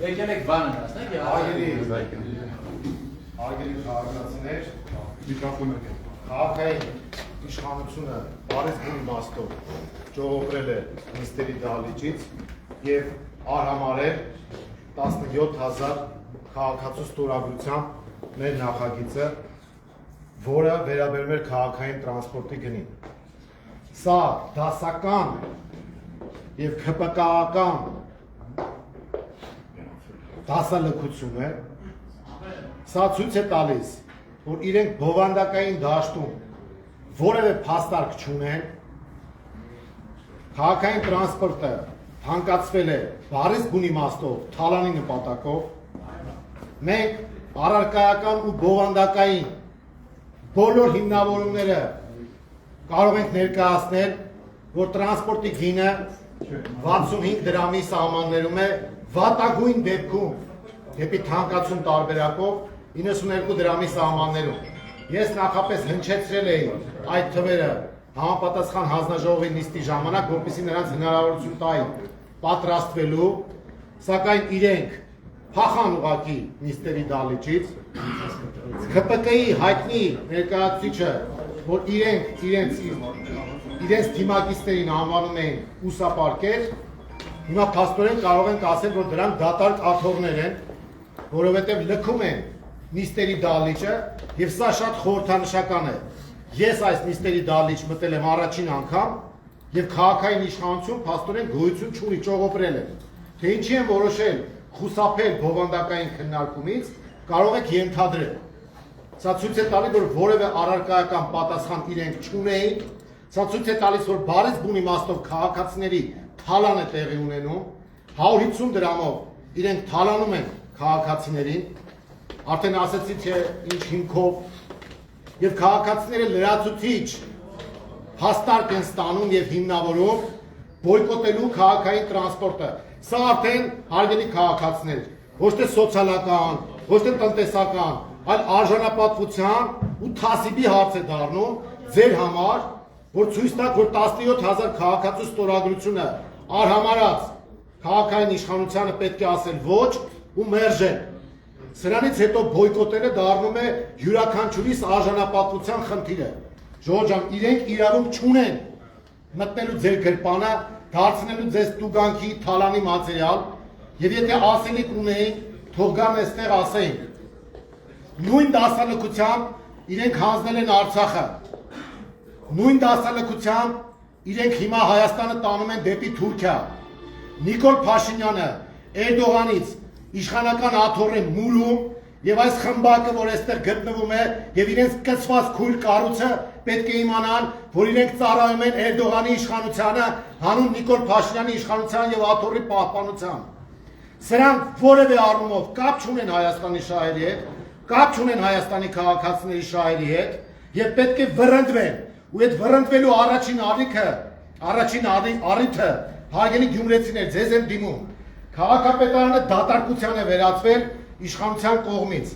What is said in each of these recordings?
Եկել եք բանը դասնեք Արգելի քաղաքացիներ, քաղաքային իշխանությունը բարեզբուն իմաստով ճողոպրել է նիստերի դահլիճից և արհամարել 17,000 քաղաքացու ստորագրությամբ մեր նախագիծը, որը վերաբերում էր քաղաքային տրանսպորտի գնին։ Սա դասական և ՔՊԿ-ական դասալքություն է, սա ցույց է տալիս, որ իրենք բովանդակային դաշտում որևէ փաստարկ չունեն, քաղաքային տրանսպորտը թանկացվել է բառից բուն իմաստով, թալանի նպատակով, մենք առարկայական ու բովանդակային բոլոր հիմնավորումները կարող ենք ներկայացնել, որ տրանսպորտի գինը 65 դրամի սահմաններում է, վատագույն դեպքում դեպի թանկացում տարբերակով 92 դրամի սահմաններում։ Ես նախապես հնչեցրել էի այդ թվերը համապատասխան հանձնաժողովի նիստի ժամանակ, որպեսզի նրանց հնարավորություն տայի պատրաստվելու, սակայն իրենք փախան ուղղակի նիստերի դահլիճից, ՔՊԿ-ի հայտնի ներկայացուցիչը, որ իրենց դիմակիցներին անվանում էին ուսապարկեր, հիմա փաստորեն կարող ենք ասել, որ դրանք դատարկ աթոռներ են, որովհետև լքում են նիստերի դահլիճը, և սա շատ խորհրդանշական է։ Ես այս նիստերի դահլիճ մտել եմ առաջին անգամ, և քաղաքային իշխանություն փաստորեն գոյություն չունի, ճողոպրել է։ Թե ինչի են որոշել խուսափել բովանդակային քննարկումից, կարող եք ենթադրել։ Սա ցույց է տալիս, որ որևէ առարկայական պատասխան իրենք չունեին, սա ցույց է տալիս, որ բառից բուն իմաստով քաղաքացիների թալան է տեղի ունենում, 150 դրամով իրենք թալանում են քաղաքացիներին, արդեն ասեցի, թե ինչ հիմքով, և քաղաքացիները լրացուցիչ հաստարկ են ստանում և հիմնավորում բոյկոտելու քաղաքային տրանսպորտը։ Սա արդեն հարգելի քաղաքացիներ, ոչ թե սոցիալական, ոչ թե տնտեսական, այլ արժանապատվության ու թասիբի հարց է դառնում ձեր համար, որ ցույց տաք, որ 17,000 քաղաքացու ստորագրությունը արհամարած քաղաքային իշխանությանը պետք է ասել ոչ ու մերժել։ Սրանից հետո բոյկոտելը դառնում է յուրաքանչյուրիս արժանապատվության խնդիրը։ Ժողովուրդ ջան, իրենք իրավունք չունեն մտնելու ձեր գրպանը, դարձնելու ձեզ տուգանքի թալանի մատերիալ, եւ եթե ասելիք ունեին, թող գան այստեղ ասեին։ Նույն դասալքությամբ իրենք հանձնել են Արցախը։ Նույն դասալքությամբ իրենք հիմա Հայաստանը տանում են դեպի Թուրքիա։ Նիկոլ Փաշինյանը Էրդողանից իշխանական աթոռ է մուրում եւ այս խմբակը, որ այստեղ գտնվում է եւ իրենց կցված քույր կառույցը պետք է իմանան, որ իրենք ծառայում են Էրդողանի իշխանությանը, հանուն Նիկոլ Փաշինյանի իշխանության եւ աթոռի պահպանության։ Սրանք որևէ առումով կապ չունեն Հայաստանի շահերի հետ, կապ չունեն Հայաստանի քաղաքացիների շահերի հետ եւ պետք է վռնդվեն։ Ու այդ վռնդվելու առաջին առիթը հարգելի գյումրեցիներ, ձեզ եմ դիմում։ Քաղաքապետարանը դատարկության է վերածվել իշխանության կողմից։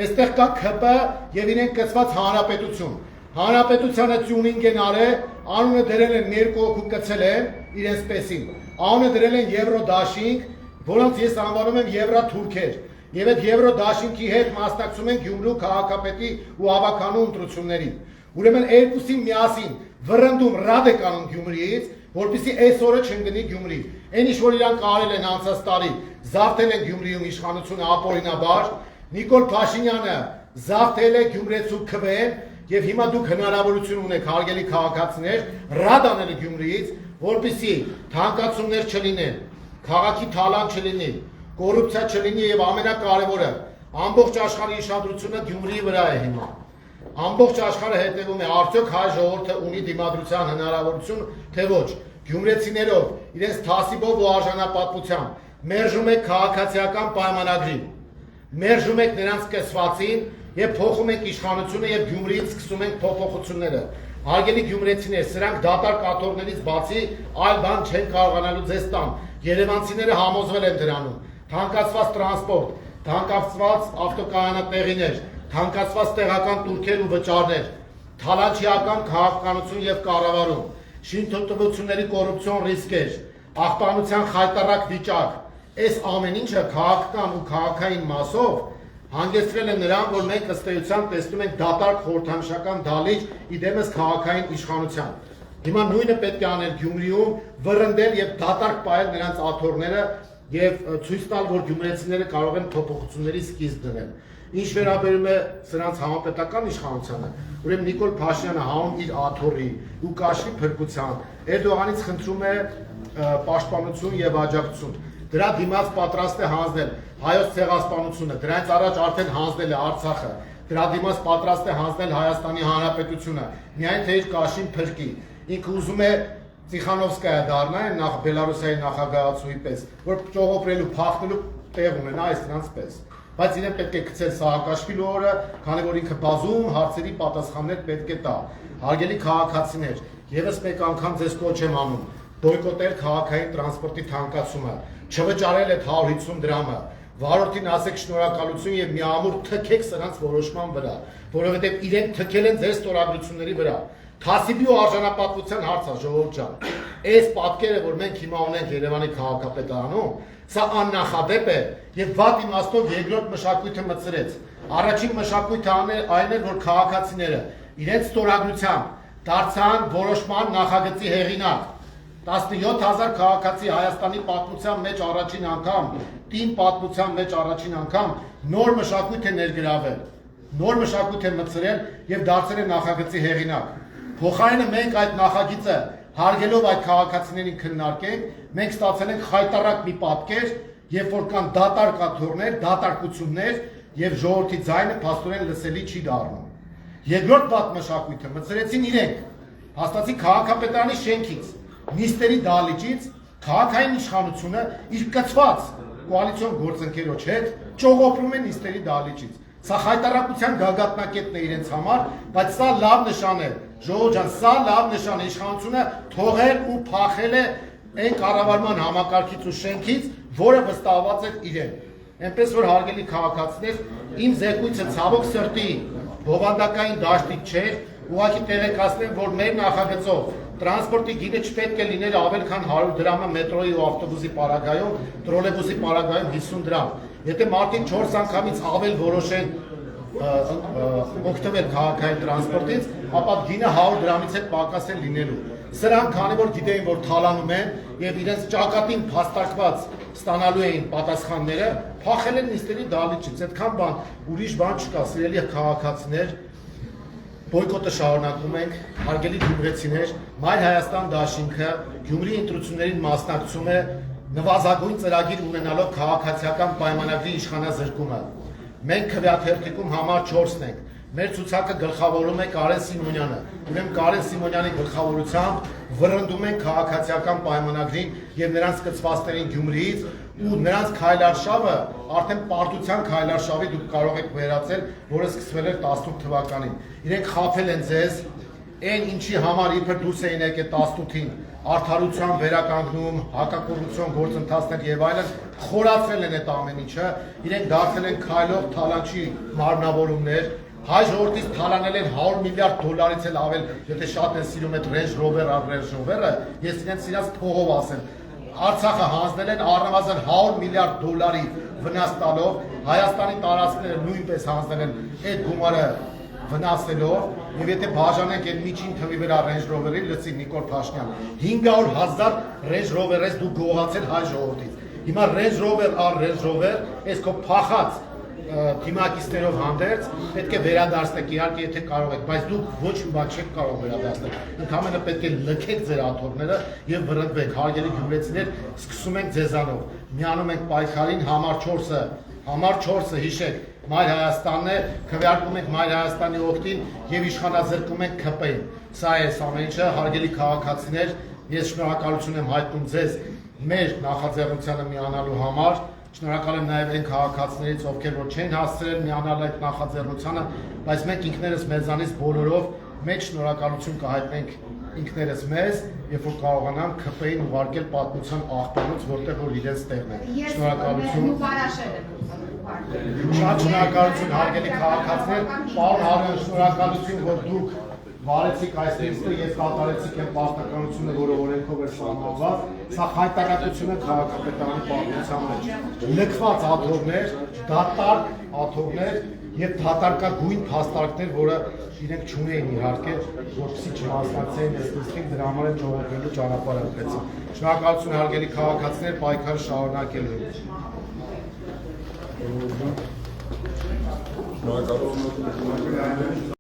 Այստեղ կա ՔՊ եւ իրենք կցված հանրապետություն։ Հանրապետությանը տյունինգ են արել, անունը դրել են երկու հոգու կցել են իրենց եսին։ Անունը դրել են Եվրոդաշինք, որոնց ես անվանում եմ Եվրաթուրքեր։ Եվ այդ Եվրոդաշինքի հետ մասնակցում են Գյումրու քաղաքապետի ու ավականու ընտրություններին։ Ուրեմն երկուսին միասին վռնդում ռադ է կանում Գյումրիից, որպեսզի այս օրը չընկնի Գյումրի։ Այն ինչ որ իրանք արել են անցած տարի, զավթել են Գյումրիում իշխանությունը ապօրինաբար, Նիկոլ Փաշինյանը զավթել է գյումրեցու քվեն, եւ հիմա դուք հնարավորություն ունեք հարգելի քաղաքացիներ ռադ անել Գյումրիից, որպեսզի թանկացումներ չլինեն, քաղաքի թալան չլինի, կոռուպցիա չլինի եւ ամենակարևորը, ամբողջ աշխարհի ուշադրությունը Գյումրիի վրա է հիմա։ Ամբողջ աշխարհը հետևում է, արդյոք հայ ժողովուրդը ունի դիմադրության հնարավորություն, թե ոչ։ Գյումրեցիներով, իրենց թասիբով ու արժանապատվությամբ մերժում եք քաղաքացիական պայմանագրին, մերժում եք նրանց կեսվածին եւ փոխում եք իշխանությունը եւ Գյումրիից սկսում ենք փոփոխությունները։ Հարգելի գյումրեցիներ, սրանք դատարկ աթոռներից բացի այլ բան չեն կարողանալու ձեզ տան։ Երևանցիները համոզվել են դրանում։ Թանկացված տրանսպորտ, թանկացված ավտոկայանատեղիներ, թանկացված տեղական տուրքեր ու վճարներ, թալանչիական քաղաքականություն եւ կառավարում։ շինթույլտվությունների կոռուպցիոն ռիսկեր, աղբանության խայտառակ վիճակ, այս ամեն ինչը քաղաքական ու քաղաքային մասով հանգեցրել է նրան, որ մենք ըստ էության տեսնում ենք դատարկ խորհրդանշական դալիճ իդեմս քաղաքային իշխանության։ Հիմա նույնը պետք է անել Գյումրիում, վռնդել եւ դատարկ պահել նրանց աթոռները եւ ցույց տալ, որ գյումրեցիները կարող են փոփոխությունների սկիզբ դնել։ Ինչ վերաբերում է սրանց համապետական իշխանությանը, ուրեմն Նիկոլ Փաշինյանը հանուն իր աթոռի ու կաշվի փրկության Էրդողանից խնդրում է պաշտպանություն եւ աջակցություն։ Դրա դիմաց պատրաստ է հանձնել հայոց ցեղասպանությունը, դրանից առաջ արդեն հանձնել է Արցախը, դրա դիմաց պատրաստ է հանձնել Հայաստանի Հանրապետությունը, միայն թե իր կաշին փրկի։ Ինքը ուզում է Տիխանովսկայա դառնա նախ Բելարուսիայի նախագահացուի պես, որ ճողոպրելու փախնելու տեղ ունենա այս նրանց պես։ Բայց իրեն պետք է գցել Սահակաշվիլի օրը, քանի որ ինքը բազում հարցերի պատասխաններ պետք է տա։ Հարգելի քաղաքացիներ, եւս մեկ անգամ ձեզ կոչ եմ անում բոյկոտել քաղաքային տրանսպորտի թանկացումը, չվճարել այդ 150 դրամը, վարորդին ասեք շնորհակալություն եւ միամուր թքեք սրանց որոշման վրա, որովհետեւ իրենք թքել են ձեր ստորագրությունների վրա։ Թասիբի ու արժանապատվության հարցը ժողովուրդ ջան։ Այս պատկերը, որ մենք հիմա ունենք Երևանի քաղաքապետարանում, սա աննախադեպ է եւ վատ իմաստով երկրորդ մշակույթը մտցրեց։ Առաջին մշակույթը այն էր, որ քաղաքացիները իրենց ստորագրությամբ դարձան որոշման նախագծի հեղինակ։ 17000 քաղաքացի Հայաստանի պատմության մեջ առաջին անգամ, տիմ պատմության մեջ առաջին անգամ նոր մշակույթ է ներգրավել, նոր մշակույթ է մտցրել եւ դարձել է նախագծի հեղինակ։ Փոխարենը մենք այդ նախագիծը հարգելով այդ քաղաքացիներին քննարկենք, մենք ստացել ենք խայտառակ մի պատկեր, երբ որ կան դատարկ աթոռներ, դատարկություններ եւ ժողովրդի ձայնը փաստորեն լսելի չի դառնում։ Երկրորդ վատ մշակույթը մտցրեցին իրենք, հաստատի քաղաքապետարանի շենքից, նիստերի դալիճից, քաղաքային իշխանությունը իր կցված կոալիցիոն գործընկերոջ հետ ճողոպրում է նիստերի դալիճից։ Սա խայտառակության գագաթնակետն է իրենց համար, բայց սա լավ նշան է, ժողովուրդ ջան, սա լավ նշան է, իշխանությունը թողել ու փախել է այն կառավարման համակարգից ու շենքից, որը վստահված էր իրեն։ Այնպես որ հարգելի քաղաքացիներ, իմ զեկույցը ցավոք սրտի բովանդակային դաշտիկ չէ, ուղղակի տեղեկացնեմ, որ մեր նախագծով տրանսպորտի գինը չպետք է լիներ ավել քան 100 դրամը մետրոյի ու ավտոբուսի պարագայում, տրոլեյբուսի պարագայում 50 դրամ։ Եթե մարդիկ 4 անգամից ավել որոշեն օգտվել քաղաքային տրանսպորտից, ապա գինը 100 դրամից էլ պակաս է լինելու։ Սրանք քանի որ գիտեին, որ թալանում են եւ իրենց ճակատին փաստարկված ստանալու էին պատասխանները, փախել են նիստերի դալիճից։ Այդքան բան, ուրիշ բան չկա, սիրելի քաղաքացիներ, բոյկոտը շարունակում ենք, հարգելի գյումրեցիներ, Մայր Հայաստան դաշինքը Գյումրի ընտրություններին մասնակցում է նվազագույն ծրագիր ունենալով քաղաքացիական պայմանագրի իշխանազրկումը։ Մենք քվեաթերթիկում համար 4-ն ենք։ Մեր ցուցակը գլխավորում է Կարեն Սիմոնյանը։ Ուրեմն Կարեն Սիմոնյանի գլխավորությամբ վռնդում են քաղաքացիական պայմանագրին եւ նրանց կցվածներին Գյումրիից ու նրանց քայլարշավը արդեն պարտության քայլարշավի դուք կարող եք վերացել, որը սկսվել էր 18 թվականին։ Իրենք խաբել են ձեզ, այն ինչի համար իբր դուրս էին եկել 18-ին, արդարության վերականգնում, հակակոռուպցիոն գործընթացներ եւ այլն, խորացրել են այդ ամեն ինչը, իրենք դարձել են քայլող թալանչի մարմնավորումներ, հայ ժողովրդից թալանել են 100 միլիարդ դոլարից էլ ավել, եթե շատ են սիրում այդ Range Rover-ը, ես իրենց իրաց փողով ասեմ, Արցախը հանձնել են առնվազն 100 միլիարդ դոլարի վնաս տալով, Հայաստանի տարածքները նույնպես հանձնել են այդ գումարը վնասելով եւ եթե բաժանենք այդ միջին թվի վրա Range Rover-ի լսի Նիկոլ Փաշինյան 500,000 Range Rover-ից դու գողացել հայ ժողովրդից։ Հիմա Range Rover առ Range Rover, այս քո փախած թիմակիցներով հանդերձ պետք է վերադարձնեք, իհարկե եթե կարող եք, բայց դուք ոչ մի բան չեք կարող վերադարձնել։ Ընդհանրապես պետք է լքեք ձեր աթոռները եւ վռնդվեք, հարգելի գյումրեցիներ, սկսում ենք ձեզանով։ Միանում ենք պայքարին համար 4-ը հիշեք, Մայր Հայաստանն է, քվեարկում ենք Մայր Հայաստանի օգտին եւ իշխանազրկում ենք ՔՊ-ին։ Սա է ամեն ինչը, հարգելի քաղաքացիներ, ես շնորհակալություն եմ հայտնում ձեզ մեր նախաձեռնությանը միանալու համար։ Շնորհակալ եմ նաև այն քաղաքացիներից, ովքեր որ չեն հասցրել միանալ այդ նախաձեռնությանը, բայց մենք ինքներս մեզանից բոլորով մեծ շնորհակալություն կհայտնենք ինքներս մեզ, երբ որ կարողանանք ՔՊ-ին ուղարկել պատմության աղբանոց, որտեղ որ իրենց տեղն է։ Շնորհակալություն։ Շատ շնորհակալություն հարգելի քաղաքացիներ, պարոն Հարոյան, շնորհակալություն, որ դուք վարեցիք այս նիստը եւ կատարեցիք այն պարտականությունը, որը օրենքով էր սահմանված, սա հայտարարություն է քաղաքապետարանի պարտության մեջ։ Լքված աթոռներ, դատարկ աթոռներ եւ դատարկագույն փաստարկներ, որը իրենք չունեին իհարկե, որպեսզի չհասնացնեին այս նիստին, դրա համար են ժողովրդելու ճանապարհ ընտրեցին։ Շնորհակալություն հարգելի քաղաքացիներ, պայքարը շարունակելու ենք։ Շնորհակալություն։